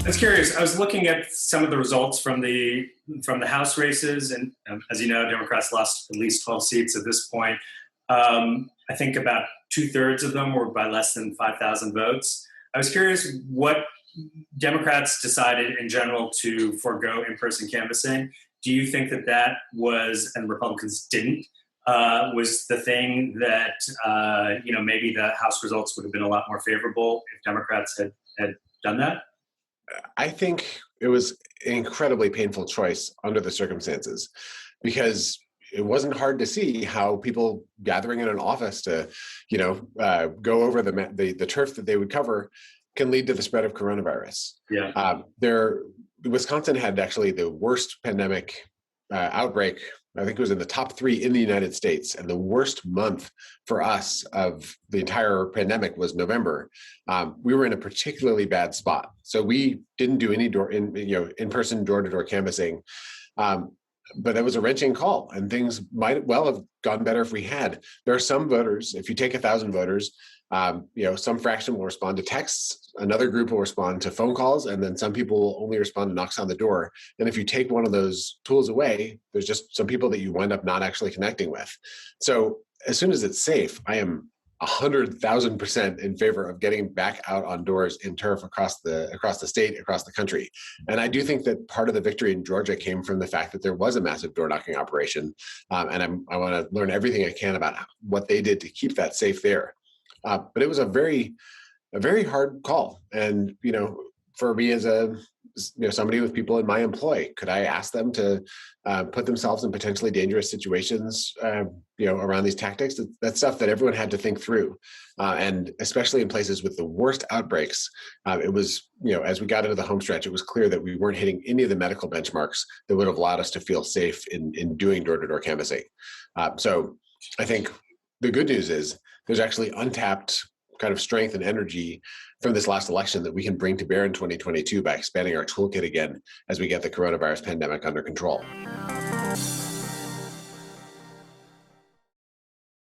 I was curious. I was looking at some of the results from the House races, and as you know, Democrats lost at least 12 seats at this point. I think about 2/3 of them were by less than 5,000 votes. I was curious what Democrats decided in general to forego in-person canvassing. Do you think that was, and Republicans didn't, was the thing that maybe the House results would have been a lot more favorable if Democrats had done that? I think it was an incredibly painful choice under the circumstances, because it wasn't hard to see how people gathering in an office to, go over the turf that they would cover can lead to the spread of coronavirus. Yeah. Wisconsin had actually the worst pandemic outbreak. I think it was in the top 3 in the United States, and the worst month for us of the entire pandemic was November. We were in a particularly bad spot, so we didn't do any in-person door-to-door canvassing. But that was a wrenching call, and things might well have gone better if we had. There are some voters, if you take 1,000 voters, some fraction will respond to texts, another group will respond to phone calls, and then some people will only respond to knocks on the door. And if you take one of those tools away, there's just some people that you wind up not actually connecting with. So as soon as it's safe, I am 100,000% in favor of getting back out on doors in turf across the state, across the country. And I do think that part of the victory in Georgia came from the fact that there was a massive door knocking operation. And I want to learn everything I can about what they did to keep that safe there. But it was a very hard call. And, for me as somebody with people in my employ, could I ask them to put themselves in potentially dangerous situations, around these tactics? That's stuff that everyone had to think through. And especially in places with the worst outbreaks, it was, as we got into the home stretch, it was clear that we weren't hitting any of the medical benchmarks that would have allowed us to feel safe in doing door-to-door canvassing. So I think the good news is there's actually untapped kind of strength and energy from this last election that we can bring to bear in 2022 by expanding our toolkit again as we get the coronavirus pandemic under control.